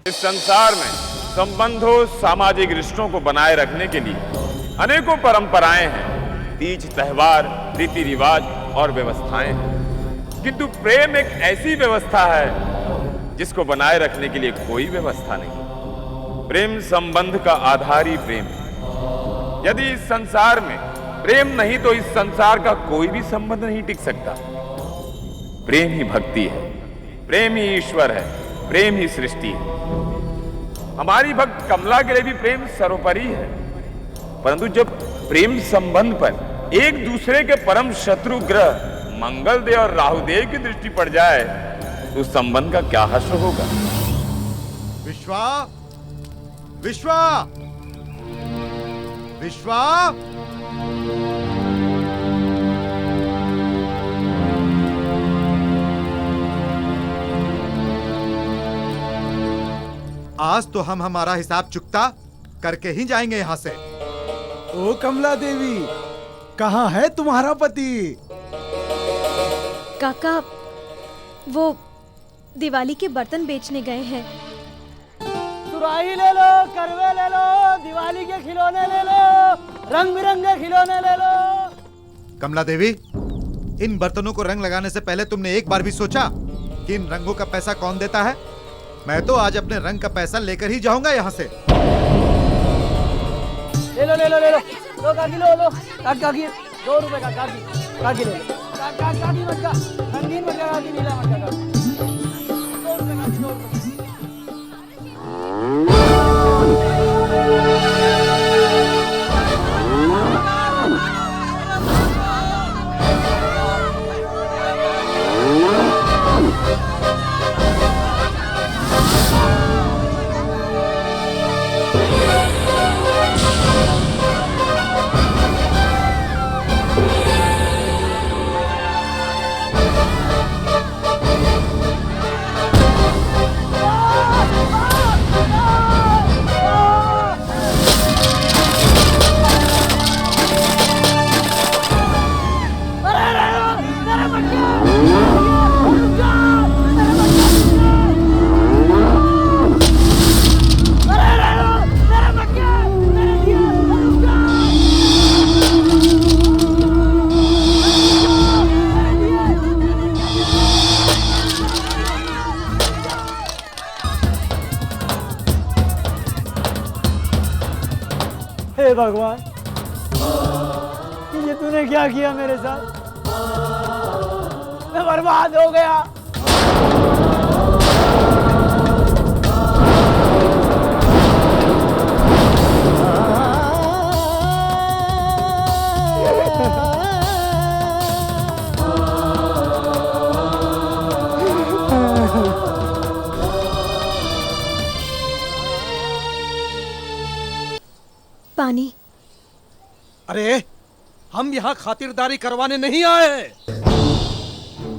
इस संसार में संबंधों, सामाजिक रिश्तों को बनाए रखने के लिए अनेकों परंपराएं हैं, तीज, त्योहार, रीति रिवाज और व्यवस्थाएं हैं। किंतु प्रेम एक ऐसी व्यवस्था है जिसको बनाए रखने के लिए कोई व्यवस्था नहीं। प्रेम संबंध का आधार ही प्रेम है। यदि इस संसार में प्रेम नहीं तो इस संसार का कोई भी संबंध नहीं टिक सकता। प्रेम ही भक्ति है, प्रेम ही ईश्वर है, प्रेम ही सृष्टि है। हमारी भक्त कमला के लिए भी प्रेम सर्वोपरि है, परंतु जब प्रेम संबंध पर एक दूसरे के परम शत्रु ग्रह मंगलदेव और राहुदेव की दृष्टि पड़ जाए तो उस संबंध का क्या हश्र होगा। विश्वा, विश्वा, विश्वा, आज तो हम हमारा हिसाब चुकता करके ही जाएंगे यहाँ से। ओ कमला देवी, कहाँ है तुम्हारा पति? काका, वो दिवाली के बर्तन बेचने गए हैं। सुराही ले लो, करवे ले लो, दिवाली के खिलौने ले लो, रंग बिरंगे खिलौने ले लो। कमला देवी, इन बर्तनों को रंग लगाने से पहले तुमने एक बार भी सोचा कि इन रंगों का पैसा कौन देता है? मैं तो आज अपने रंग का पैसा लेकर ही जाऊंगा यहाँ से। ले लो ले लो ले लो, लो काकी, लो काकी, 2 रुपए का काकी ले लो। काकी मटका, रंगीन मटका काकी, नीला मटका काकी, 2 रुपए का, 2 रुपए। हे भगवान, ये तूने क्या किया मेरे साथ? मैं बर्बाद हो गया। पानी। अरे, हम यहाँ खातिरदारी करवाने नहीं आए,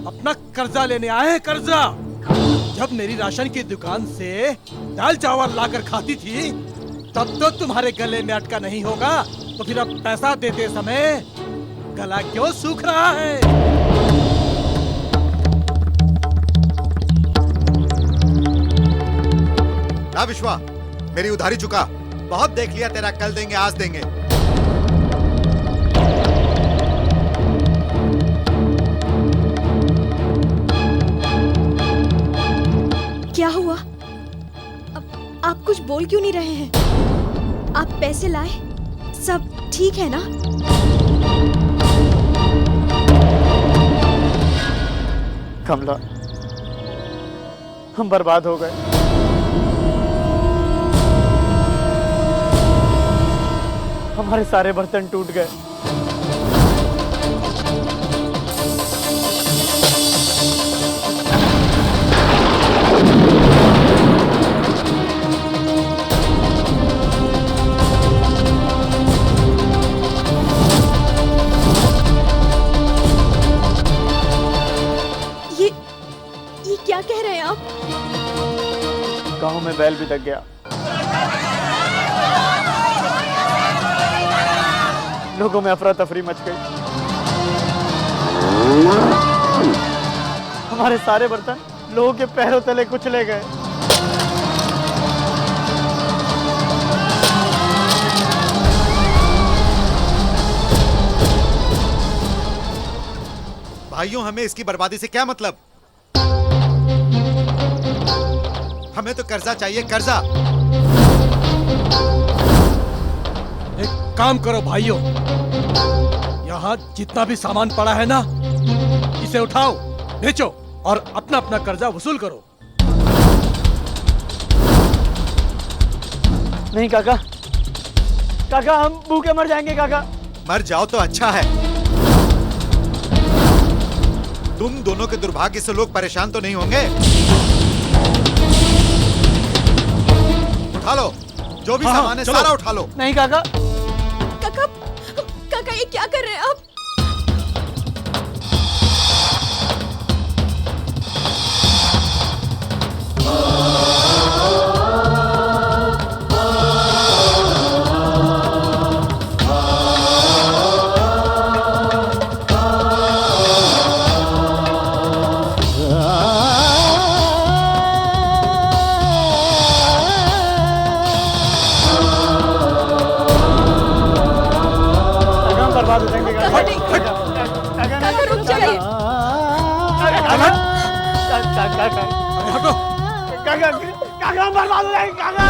अपना कर्जा लेने आए हैं। कर्जा। जब मेरी राशन की दुकान से दाल चावल लाकर खाती थी तब तो तुम्हारे गले में अटका नहीं होगा, तो फिर अब पैसा देते समय गला क्यों सूख रहा है? ना विश्वा, मेरी उधारी चुका। बहुत देख लिया तेरा, कल देंगे आज देंगे। क्या हुआ? अब आप कुछ बोल क्यों नहीं रहे हैं? आप पैसे लाए, सब ठीक है ना? कमला, हम बर्बाद हो गए। हमारे सारे बर्तन टूट गए। ये क्या कह रहे हैं आप? गांव में बैल भी दब गया। लोगों में अफरा तफरी मच गई। हमारे सारे बर्तन लोगों के पैरों तले कुचले गए। भाइयों, हमें इसकी बर्बादी से क्या मतलब? हमें तो कर्जा चाहिए, कर्जा। एक काम करो भाइयों, यहाँ जितना भी सामान पड़ा है ना, इसे उठाओ, बेचो और अपना अपना कर्जा वसूल करो। नहीं काका, काका हम भूखे मर जाएंगे काका। मर जाओ तो अच्छा है। तुम दोनों के दुर्भाग्य से लोग परेशान तो नहीं होंगे? उठा लो, जो भी सामान है सारा उठा लो। नहीं काका। काका, काका ये क्या कर रहे हैं आप? बर्बाद हो जाएंगे काका नहीं, काका रुक जाइए। हटो। काका काका हम बर्बाद हो जाएंगे काका।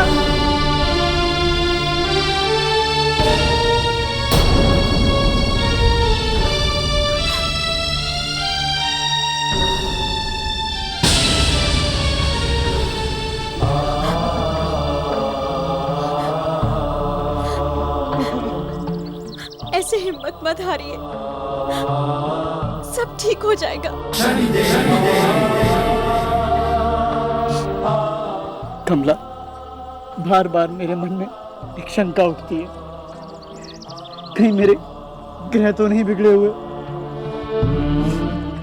ऐसे हिम्मत मत हारिए, सब ठीक हो जाएगा। कमला, बार बार मेरे मन में एक शंका उठती है, कहीं मेरे ग्रह तो नहीं बिगड़े हुए?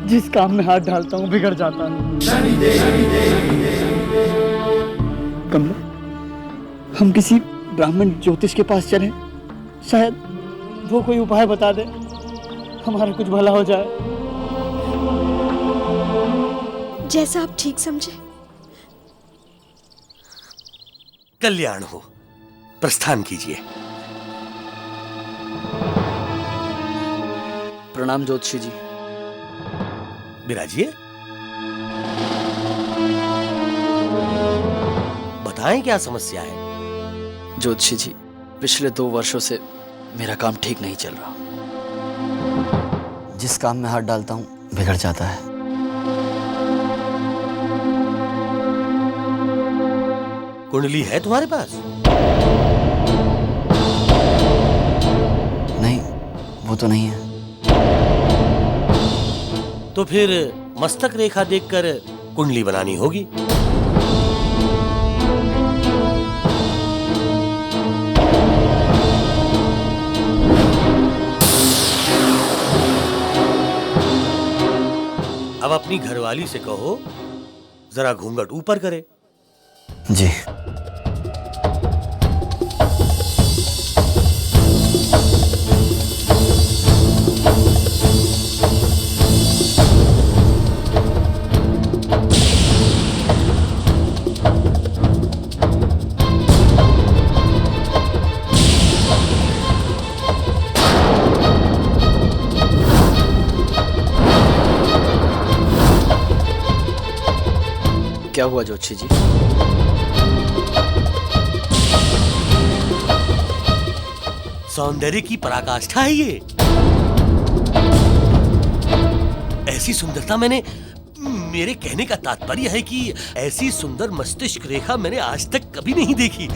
जिस काम में हाथ डालता हूँ बिगड़ जाता है। कमला, हम किसी ब्राह्मण ज्योतिष के पास चलें, शायद वो कोई उपाय बता दे, हमारा कुछ भला हो जाए। जैसा आप ठीक समझे। कल्याण हो, प्रस्थान कीजिए। प्रणाम ज्योतिषी जी। विराजिए, बताएं क्या समस्या है? ज्योतिषी जी, पिछले 2 वर्षों से मेरा काम ठीक नहीं चल रहा। जिस काम में हाथ डालता हूँ बिगड़ जाता है। कुंडली है तुम्हारे पास? नहीं, वो तो नहीं है। तो फिर मस्तक रेखा देखकर कुंडली बनानी होगी। अब अपनी घरवाली से कहो जरा घूंघट ऊपर करे। जी। क्या हुआ ज्योतिषी जी? सौंदर्य की पराकाष्ठा है ये। ऐसी सुंदरता मैंने, मेरे कहने का तात्पर्य है कि ऐसी सुंदर मस्तिष्क रेखा मैंने आज तक कभी नहीं देखी।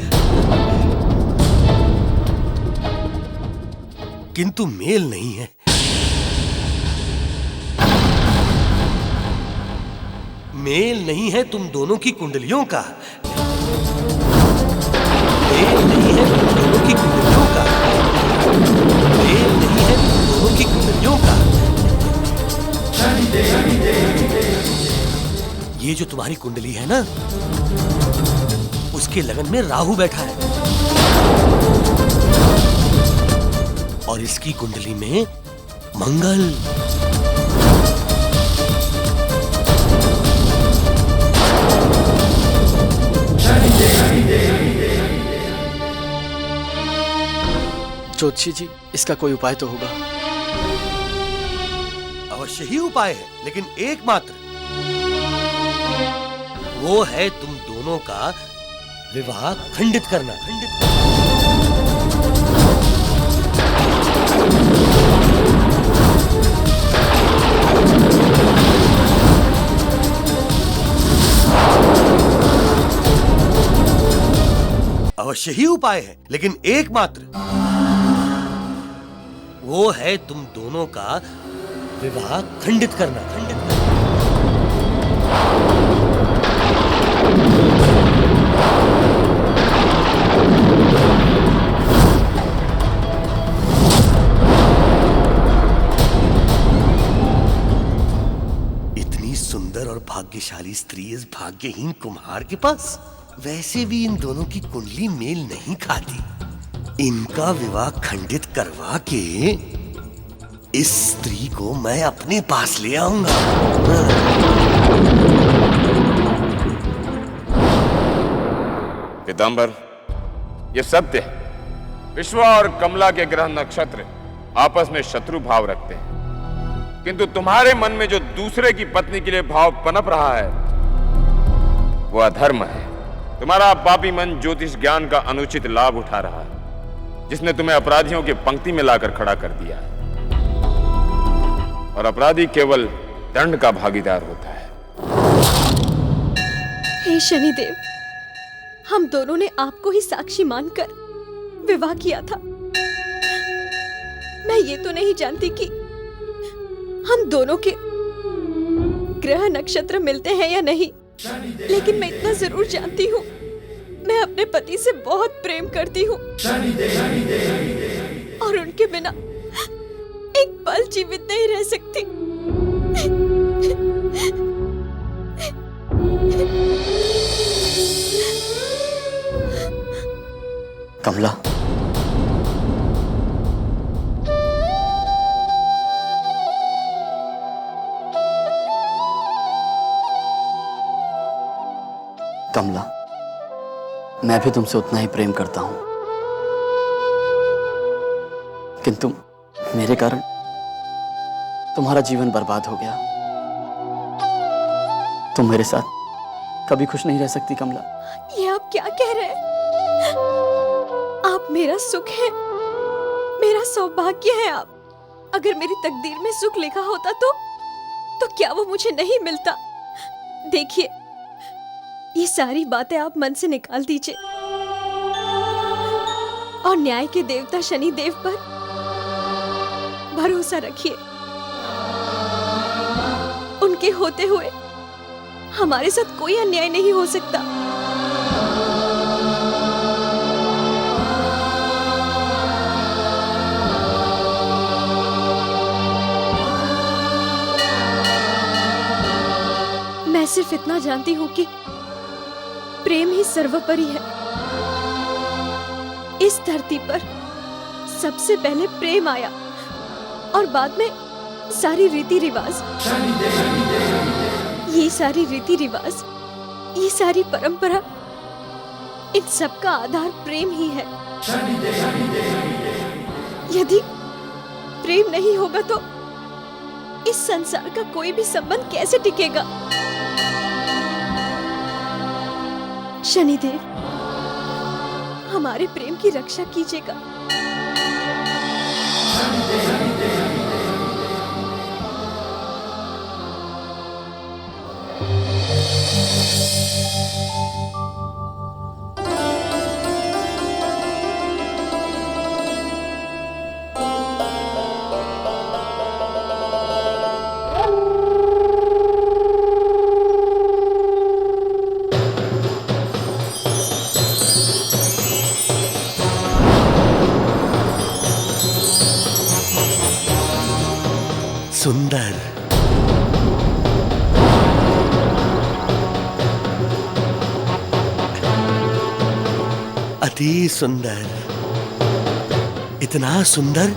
किंतु मेल नहीं है। मेल नहीं है तुम दोनों की कुंडलियों का। मेल नहीं है तुम दोनों की कुंडलियों का। मेल नहीं है तुम दोनों की कुंडलियों का। ये जो तुम्हारी कुंडली है ना, उसके लगन में राहु बैठा है और इसकी कुंडली में मंगल। ज्योतिषी जी, इसका कोई उपाय तो होगा? अवश्य ही उपाय है, लेकिन एकमात्र। वो है तुम दोनों का विवाह खंडित करना। अवश्य ही उपाय है, लेकिन एकमात्र। वो है तुम दोनों का विवाह खंडित करना। इतनी सुंदर और भाग्यशाली स्त्री इस भाग्यहीन कुम्हार के पास। वैसे भी इन दोनों की कुंडली मेल नहीं खाती। इनका विवाह खंडित करवा के इस स्त्री को मैं अपने पास ले आऊंगा। पीतांबर, ये सत्य है। विश्वा और कमला के ग्रह नक्षत्र आपस में शत्रु भाव रखते हैं, किंतु तुम्हारे मन में जो दूसरे की पत्नी के लिए भाव पनप रहा है वो अधर्म है। तुम्हारा पापी मन ज्योतिष ज्ञान का अनुचित लाभ उठा रहा है, जिसने तुम्हें अपराधियों की पंक्ति में लाकर खड़ा कर दिया है। और अपराधी केवल दंड का भागीदार होता है। हे शनिदेव, हम दोनों ने आपको ही साक्षी मानकर विवाह किया था। मैं ये तो नहीं जानती कि हम दोनों के ग्रह नक्षत्र मिलते हैं या नहीं, लेकिन मैं इतना जरूर जानती हूँ, मैं अपने पति से बहुत प्रेम करती हूँ और उनके बिना एक पल जीवित नहीं रह सकती। कमला, कमला, मैं भी तुमसे उतना ही प्रेम करता हूं, किंतु मेरे कारण तुम्हारा जीवन बर्बाद हो गया। तुम मेरे साथ कभी खुश नहीं रह सकती कमला। ये आप क्या कह रहे हैं? आप मेरा सुख है, मेरा सौभाग्य है आप। अगर मेरी तकदीर में सुख लिखा होता तो क्या वो मुझे नहीं मिलता? देखिए, ये सारी बातें आप मन से निकाल दीजिए और न्याय के देवता शनि देव पर भरोसा रखिए। उनके होते हुए हमारे साथ कोई अन्याय नहीं हो सकता। मैं सिर्फ इतना जानती हूँ कि प्रेम ही सर्वोपरि है। इस धरती पर सबसे पहले प्रेम आया और बाद में सारी रीति रिवाज। ये सारी रीति रिवाज, ये सारी परंपरा, इन सब का आधार प्रेम ही है। यदि प्रेम नहीं होगा तो इस संसार का कोई भी संबंध कैसे टिकेगा? शनिदेव, हमारे प्रेम की रक्षा कीजिएगा। सुंदर, अति सुंदर, इतना सुंदर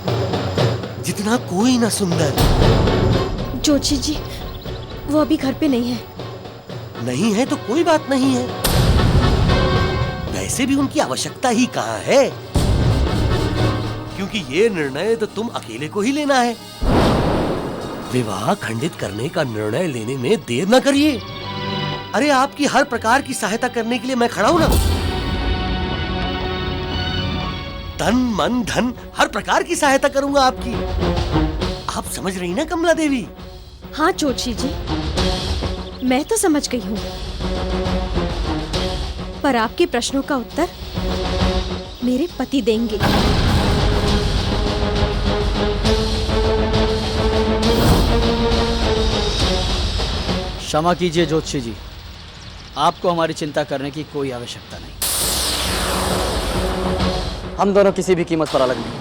जितना कोई ना सुंदर। जोशी जी, वो अभी घर पे नहीं है। नहीं है तो कोई बात नहीं है। वैसे भी उनकी आवश्यकता ही कहाँ है, क्योंकि ये निर्णय तो तुम अकेले को ही लेना है। विवाह खंडित करने का निर्णय लेने में देर न करिए। अरे आपकी हर प्रकार की सहायता करने के लिए मैं खड़ा हूं ना। तन मन धन हर प्रकार की सहायता करूंगा आपकी। आप समझ रही ना कमला देवी? हाँ जोशी जी, मैं तो समझ गई हूँ, पर आपके प्रश्नों का उत्तर मेरे पति देंगे। क्षमा कीजिए ज्योतिषी जी, आपको हमारी चिंता करने की कोई आवश्यकता नहीं। हम दोनों किसी भी कीमत पर अलग नहीं।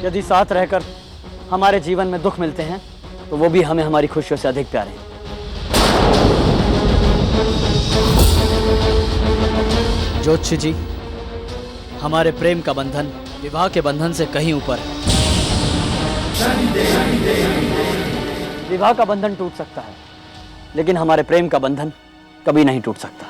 यदि साथ रहकर हमारे जीवन में दुख मिलते हैं तो वो भी हमें हमारी खुशियों से अधिक प्यारे हैं। ज्योतिषी जी, हमारे प्रेम का बंधन विवाह के बंधन से कहीं ऊपर है। विवाह का बंधन टूट सकता है, लेकिन हमारे प्रेम का बंधन कभी नहीं टूट सकता।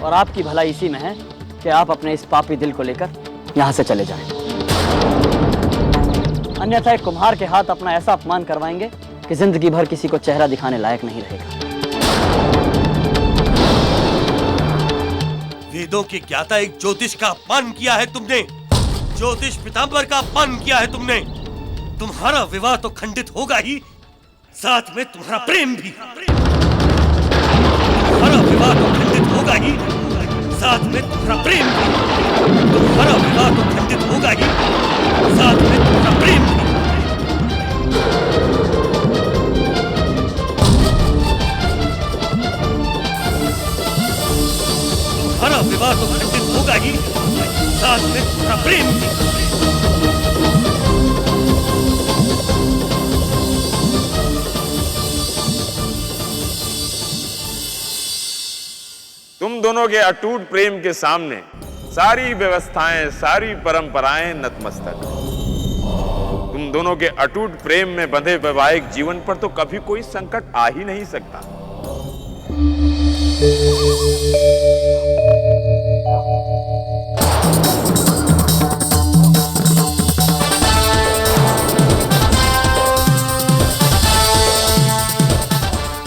और आपकी भलाई इसी में है कि आप अपने इस पापी दिल को लेकर यहां से चले जाएं। अन्यथा एक कुम्हार के हाथ अपना ऐसा अपमान करवाएंगे कि जिंदगी भर किसी को चेहरा दिखाने लायक नहीं रहेगा। वेदों के ज्ञाता एक ज्योतिष का अपमान किया है तुमने। ज्योतिष पितांबर का अपमान किया है तुमने। तुम्हारा विवाह तो खंडित होगा ही, साथ में तुम्हारा प्रेम भी। तुम्हारा विवाह तो खंडित होगा ही, साथ में तुम्हारा प्रेम भी। तुम्हारा विवाह तो खंडित होगा ही, साथ में तुम्हारा प्रेम भी। तुम्हारा विवाह तो खंडित होगा ही, साथ में तुम्हारा प्रेम भी। तुम दोनों के अटूट प्रेम के सामने सारी व्यवस्थाएं, सारी परंपराएं नतमस्तक। तुम दोनों के अटूट प्रेम में बंधे वैवाहिक जीवन पर तो कभी कोई संकट आ ही नहीं सकता।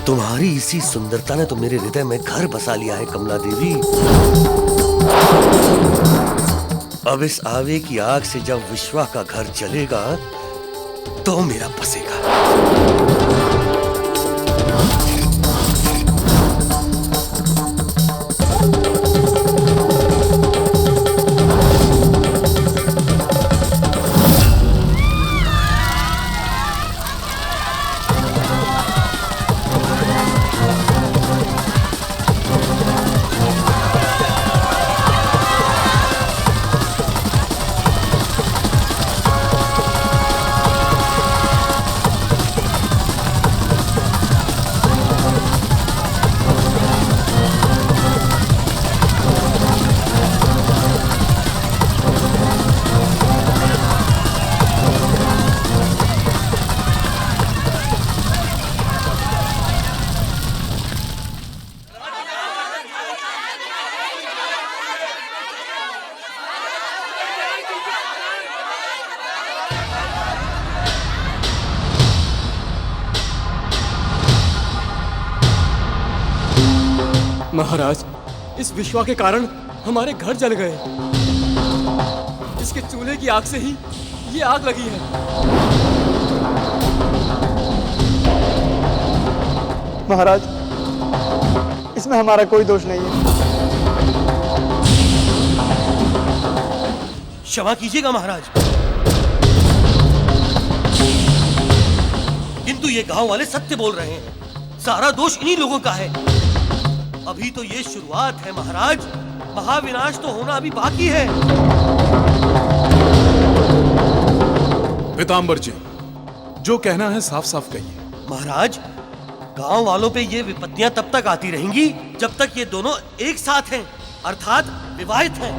तुम्हारी इसी सुंदरता ने तो मेरे हृदय में घर बसा लिया है कमला देवी। अब इस आवे की आग से जब विश्वा का घर जलेगा तो मेरा बसेगा। महाराज, इस विश्वा के कारण हमारे घर जल गए। इसके चूल्हे की आग से ही ये आग लगी है। महाराज, इसमें हमारा कोई दोष नहीं है। क्षमा कीजिएगा महाराज, किंतु ये गांव वाले सत्य बोल रहे हैं। सारा दोष इन्हीं लोगों का है। अभी तो ये शुरुआत है महाराज, महाविनाश तो होना अभी बाकी है। पीताम्बर जी, जो कहना है साफ साफ कहिए। महाराज, गांव वालों पे ये विपत्तियां तब तक आती रहेंगी जब तक ये दोनों एक साथ हैं, अर्थात विवाहित हैं।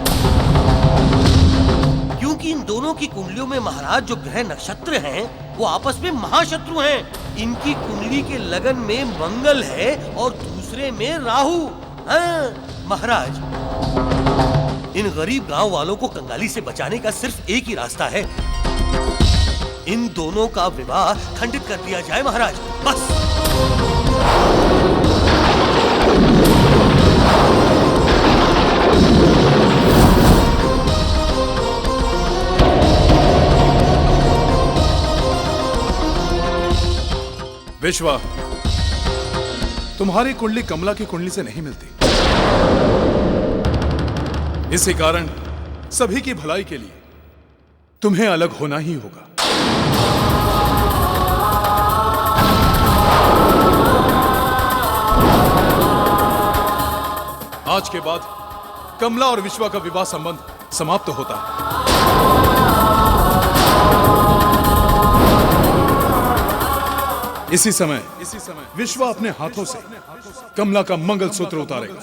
क्योंकि इन दोनों की कुंडलियों में महाराज जो ग्रह नक्षत्र हैं वो आपस में महाशत्रु हैं। इनकी कुंडली के लगन में मंगल है और दूसरे में राहु। हाँ महाराज, इन गरीब गांव वालों को कंगाली से बचाने का सिर्फ एक ही रास्ता है। इन दोनों का विवाह खंडित कर दिया जाए महाराज, बस। विश्वा, तुम्हारी कुंडली कमला की कुंडली से नहीं मिलती। इसी कारण सभी की भलाई के लिए तुम्हें अलग होना ही होगा। आज के बाद कमला और विश्वा का विवाह संबंध समाप्त होता है। इसी समय विश्वा अपने हाथों से कमला का मंगलसूत्र उतारेगा।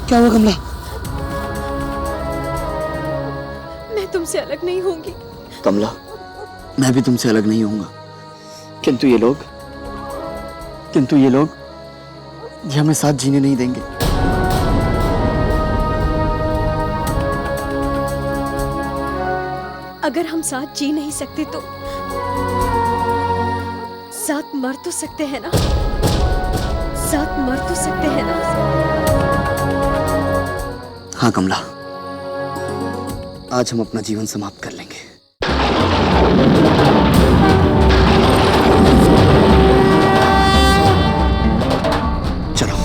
क्या हुआ कमला? मैं तुमसे अलग नहीं होंगी। कमला, मैं भी तुमसे अलग नहीं होऊंगा, किंतु ये लोग ये हमें साथ जीने नहीं देंगे। अगर हम साथ जी नहीं सकते तो साथ मर तो सकते हैं ना? साथ मर तो सकते हैं ना? हाँ कमला, आज हम अपना जीवन समाप्त कर लेंगे। चलो।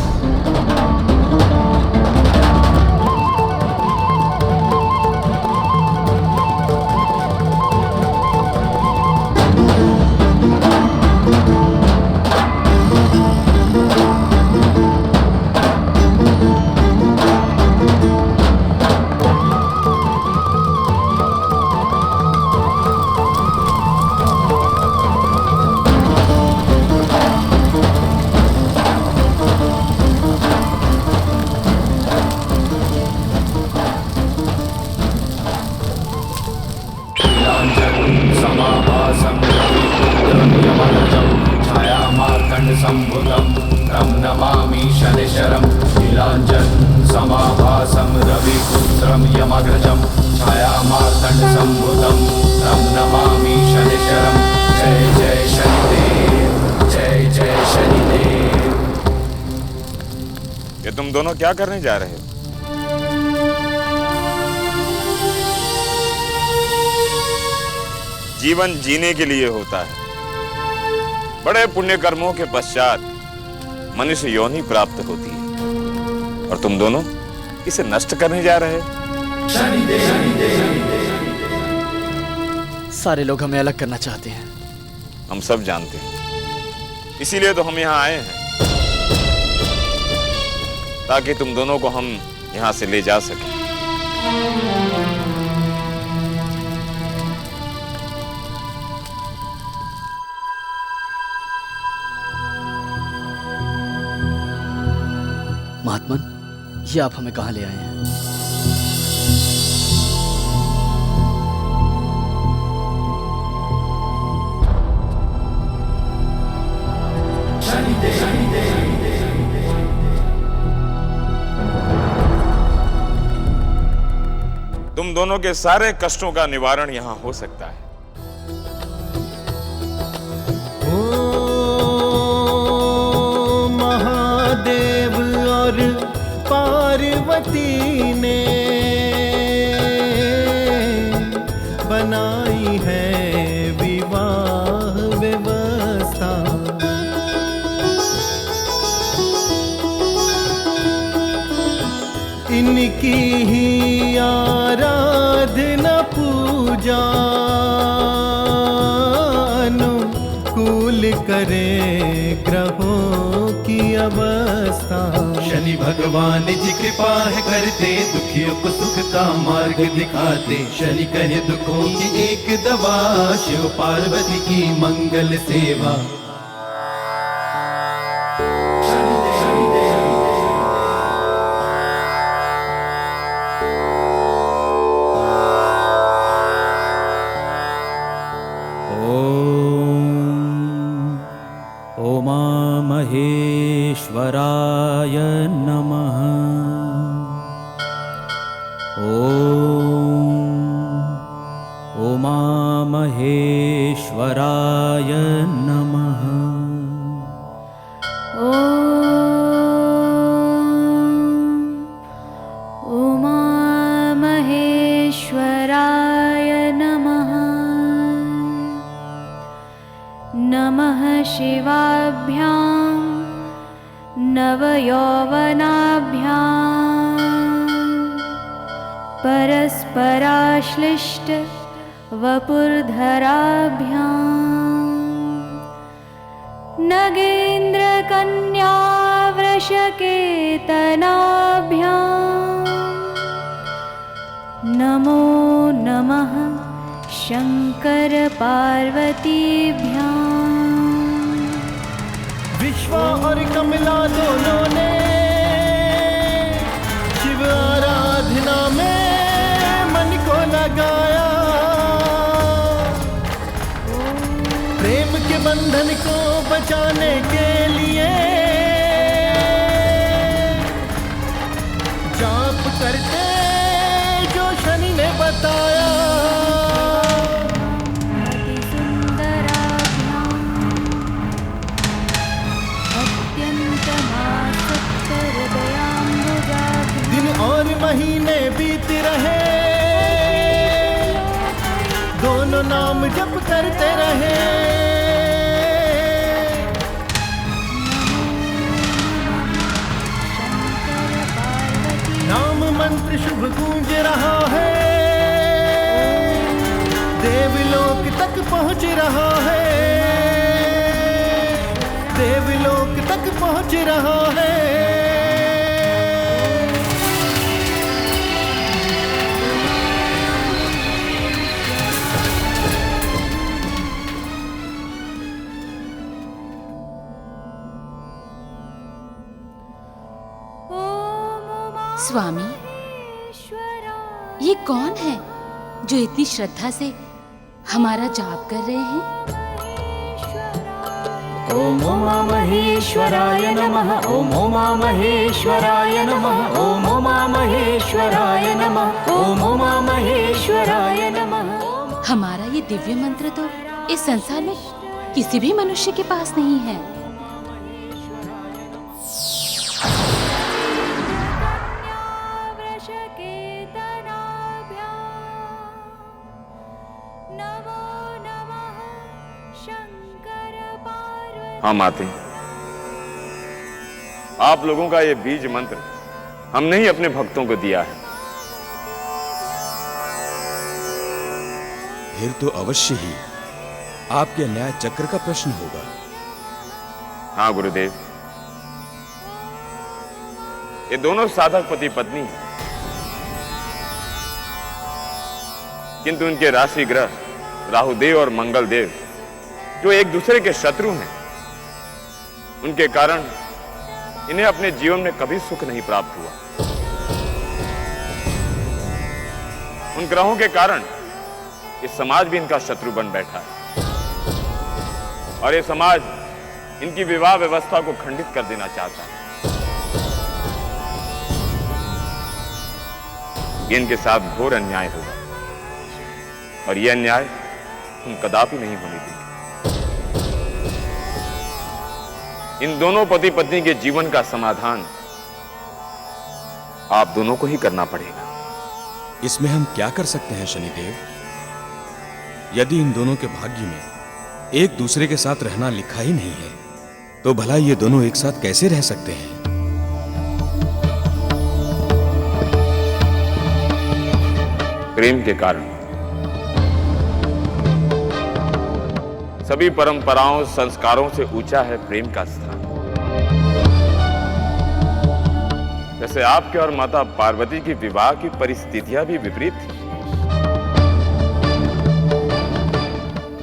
ये तुम दोनों क्या करने जा रहे हो? जीवन जीने के लिए होता है। बड़े पुण्य कर्मों के पश्चात मनुष्य योनि प्राप्त होती है, और तुम दोनों इसे नष्ट करने जा रहे हो। सारे लोग हमें अलग करना चाहते हैं। हम सब जानते हैं, इसीलिए तो हम यहाँ आए हैं, ताकि तुम दोनों को हम यहाँ से ले जा सकें। महात्मन, ये आप हमें कहाँ ले आए हैं? तुम दोनों के सारे कष्टों का निवारण यहाँ हो सकता है। ओ महादेव और पार्वती ने बनाई है विवाह व्यवस्था। इनकी ही आराधना पूजा अनुकूल करे ग्रहों की अवस्था। शनि भगवान जी कृपा है करते, दुखियों को सुख का मार्ग दिखाते। शनि कहे दुखों की एक दवा, शिव पार्वती की मंगल सेवा। महेश्वराय नमः। ओम महेश्वराय नमः। ओम महेश्वराय नमः। नमः शिवाभ्यां नवयौवनाभ्यां परस्पराश्लिष्ट वपुर्धराभ्यां नगेन्द्रकन्या वृषकेतनाभ्यां नमो नमः शंकर पार्वतीभ्यां। विश्वा और कमला दोनों ने शिव आराधना में मन को लगाया। प्रेम के बंधन को बचाने के लिए जाप करते जो शनि ने बताया। दिन और महीने बीत रहे, दोनों नाम जप करते रहे। नाम मंत्र शुभ गूंज रहा है, देवलोक तक पहुंच रहा है। देवलोक तक पहुंच रहा है। स्वामी, ये कौन है जो इतनी श्रद्धा से हमारा जाप कर रहे हैं? ओम उमा महेश्वराय नमः। ओम उमा महेश्वराय नमः। ओम उमा महेश्वराय नमः। ओम उमा महेश्वराय नमः। हमारा ये दिव्य मंत्र तो इस संसार में किसी भी मनुष्य के पास नहीं है। हाँ माते, आप लोगों का ये बीज मंत्र हमने ही अपने भक्तों को दिया है। फिर तो अवश्य ही आपके न्याय चक्र का प्रश्न होगा। हाँ गुरुदेव, ये दोनों साधक पति पत्नी हैं, किंतु उनके राशि ग्रह राहुदेव और मंगलदेव जो एक दूसरे के शत्रु हैं, उनके कारण इन्हें अपने जीवन में कभी सुख नहीं प्राप्त हुआ। उन ग्रहों के कारण ये समाज भी इनका शत्रु बन बैठा है और ये समाज इनकी विवाह व्यवस्था को खंडित कर देना चाहता है। इनके साथ घोर अन्याय होगा और यह अन्याय हम कदापि नहीं होने देंगे। इन दोनों पति पत्नी के जीवन का समाधान आप दोनों को ही करना पड़ेगा। इसमें हम क्या कर सकते हैं शनिदेव? यदि इन दोनों के भाग्य में एक दूसरे के साथ रहना लिखा ही नहीं है, तो भला ये दोनों एक साथ कैसे रह सकते हैं? प्रेम के कारण सभी परंपराओं संस्कारों से ऊंचा है प्रेम का स्थान। वैसे आपके और माता पार्वती की विवाह की परिस्थितियां भी विपरीत थी,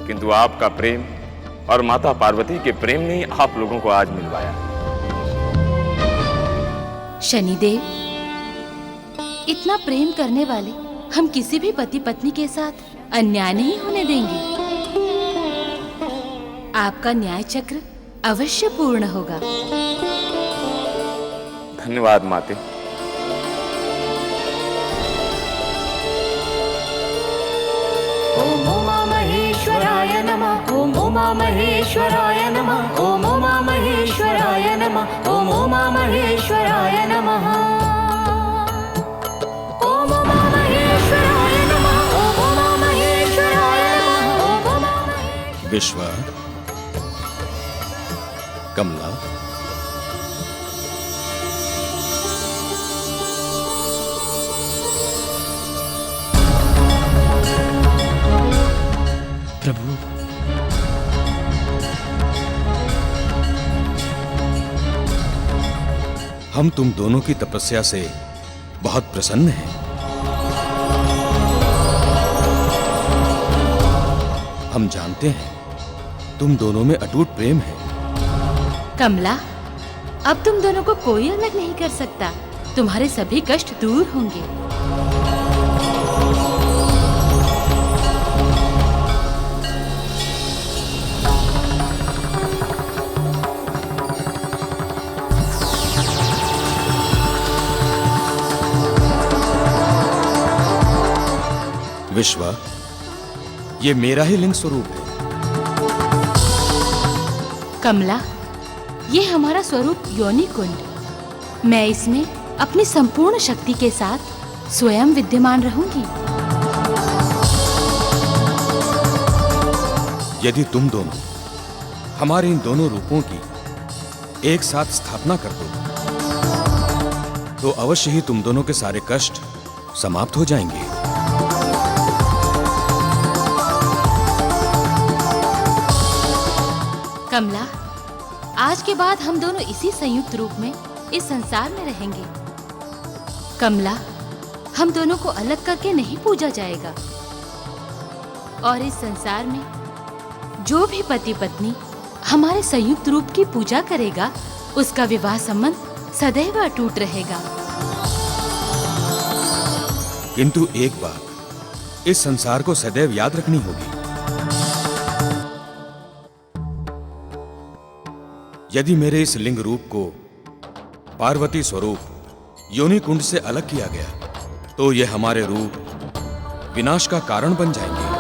किंतु आपका प्रेम और माता पार्वती के प्रेम ने ही आप लोगों को आज मिलवाया। शनिदेव, इतना प्रेम करने वाले हम किसी भी पति पत्नी के साथ अन्याय नहीं होने देंगे। आपका न्याय चक्र अवश्य पूर्ण होगा। धन्यवाद माते। ओम उमा महेश्वराय नमः। ओम उमा महेश्वराय नमः। ओम उमा महेश्वराय नमः। ओम उमा महेश्वराय नमः। ओम उमा महेश्वराय नमः। ओम उमा महेश्वराय नमः। ओम उमा महेश्वराय। विश्वा, कमला, प्रभु, हम तुम दोनों की तपस्या से बहुत प्रसन्न हैं। हम जानते हैं तुम दोनों में अटूट प्रेम है। कमला, अब तुम दोनों को कोई अलग नहीं कर सकता। तुम्हारे सभी कष्ट दूर होंगे। विश्वा, ये मेरा ही लिंग स्वरूप है। कमला, ये हमारा स्वरूप योनि कुंड। मैं इसमें अपनी संपूर्ण शक्ति के साथ स्वयं विद्यमान रहूंगी। यदि तुम दोनों हमारे इन दोनों रूपों की एक साथ स्थापना कर दो तो अवश्य ही तुम दोनों के सारे कष्ट समाप्त हो जाएंगे। कमला, आज के बाद हम दोनों इसी संयुक्त रूप में इस संसार में रहेंगे। कमला, हम दोनों को अलग करके नहीं पूजा जाएगा और इस संसार में जो भी पति पत्नी हमारे संयुक्त रूप की पूजा करेगा उसका विवाह संबंध सदैव अटूट रहेगा। किंतु एक बात इस संसार को सदैव याद रखनी होगी। यदि मेरे इस लिंग रूप को पार्वती स्वरूप योनि कुंड से अलग किया गया तो ये हमारे रूप विनाश का कारण बन जाएंगे।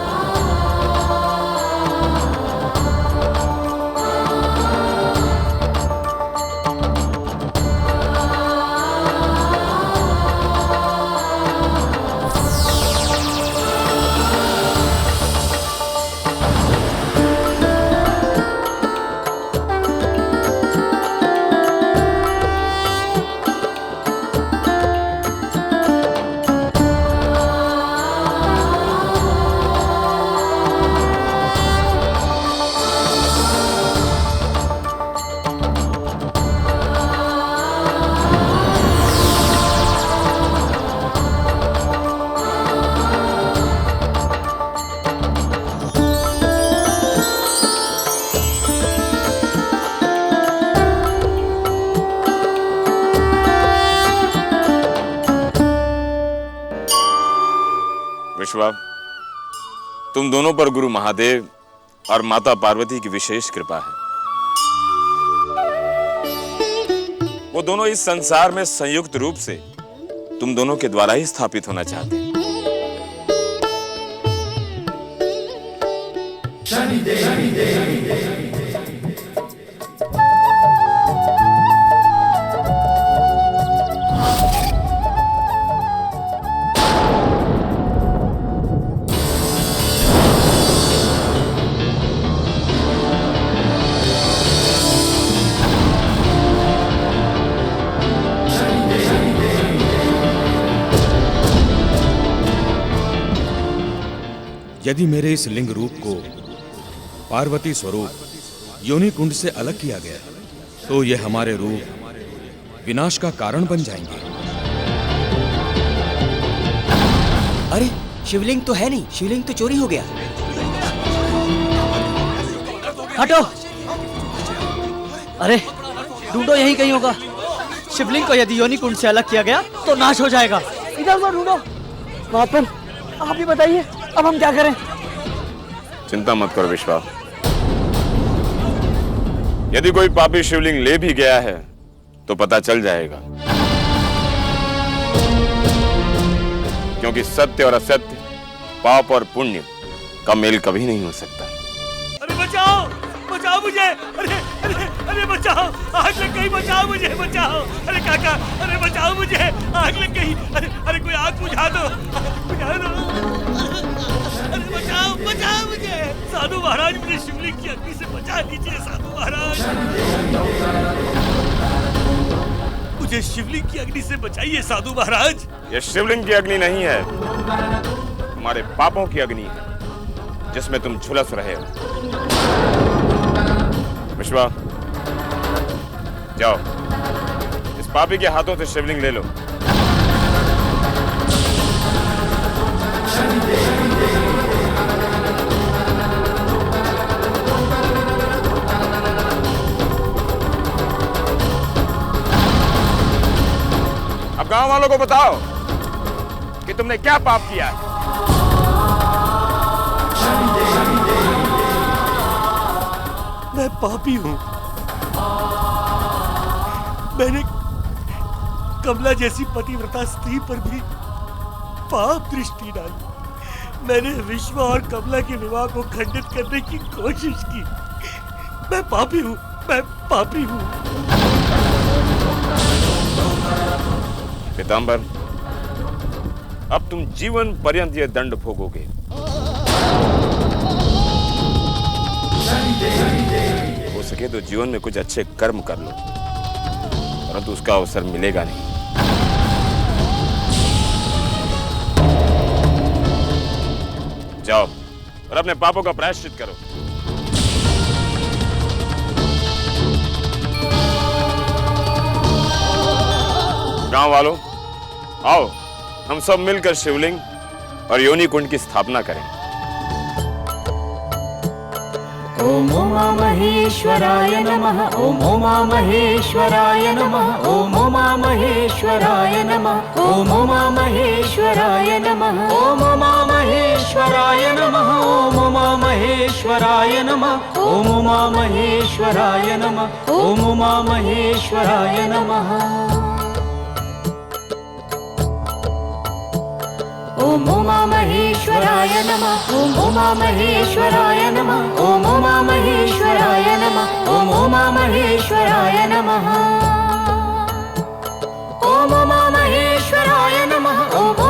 विश्वा, तुम दोनों पर गुरु महादेव और माता पार्वती की विशेष कृपा है। वो दोनों इस संसार में संयुक्त रूप से तुम दोनों के द्वारा ही स्थापित होना चाहते हैं। यदि मेरे इस लिंग रूप को पार्वती स्वरूप योनि कुंड से अलग किया गया तो ये हमारे रूप विनाश का कारण बन जाएंगे। शिवलिंग तो है नहीं, शिवलिंग तो चोरी हो गया। हटो। अरे ढूंढो, यही कहीं होगा। शिवलिंग को यदि योनि कुंड से अलग किया गया तो नाश हो जाएगा। इधर उधर ढूंढो। महात्मन आप ही बताइए अब हम क्या करें? चिंता मत करो विश्वा, यदि कोई पापी शिवलिंग ले भी गया है तो पता चल जाएगा, क्योंकि सत्य और असत्य, पाप और पुण्य का मेल कभी नहीं हो सकता। अरे बचाओ, बचाओ मुझे। अरे अरे अरे बचाओ, आग लग गई, बचाओ मुझे, बचाओ। अरे काका, अरे बचाओ मुझे, आग लग गई। अरे अरे कोई आग बुझा दो, बुझा दो। अरे बचाओ, बचाओ मुझे। साधु महाराज, मुझे शिवलिंग की अग्नि से बचा लीजिए साधु महाराज। मुझे शिवलिंग की अग्नि से बचाइए साधु महाराज। यह शिवलिंग की अग्नि नहीं है, तुम्हारे पापों की अग्नि है जिसमें तुम झुलस रहे हो। विश्वा, जाओ इस पापी के हाथों से शिवलिंग ले लो। अब गांव वालों को बताओ कि तुमने क्या पाप किया है। मैं पापी हूं। मैंने कमला जैसी पतिव्रता स्त्री पर भी पाप दृष्टि डाली। मैंने विश्वा और कमला के विवाह को खंडित करने की कोशिश की। मैं पापी हूं, मैं पापी हूं। पीतांबर, अब तुम जीवन पर्यंत यह दंड भोगोगे। हो सके तो जीवन में कुछ अच्छे कर्म कर लो, परंतु उसका अवसर मिलेगा नहीं। जाओ और अपने पापों का प्रायश्चित करो। गांव वालों, आओ हम सब मिलकर शिवलिंग और योनि कुंड की स्थापना करें। ओम उमा महेश्वराय नमः। ओम उमा महेश्वराय नमः। ओम उमा महेश्वराय नमः। ओम उमा महेश्वराय नमः। ओम उमा महेश्वराय नमः। ओम उमा महेश्वराय नमः। ओम उमा महेश्वराय नमः। ओम उमा महेश्वराय नमः। ओम उमा महेश्वराय नमः। ओम उमा महेश्वराय नमः। ओम उमा महेश्वराय नमः। ओम उमा महेश्वराय नमः। ओम उमा महेश्वराय नमः। ओम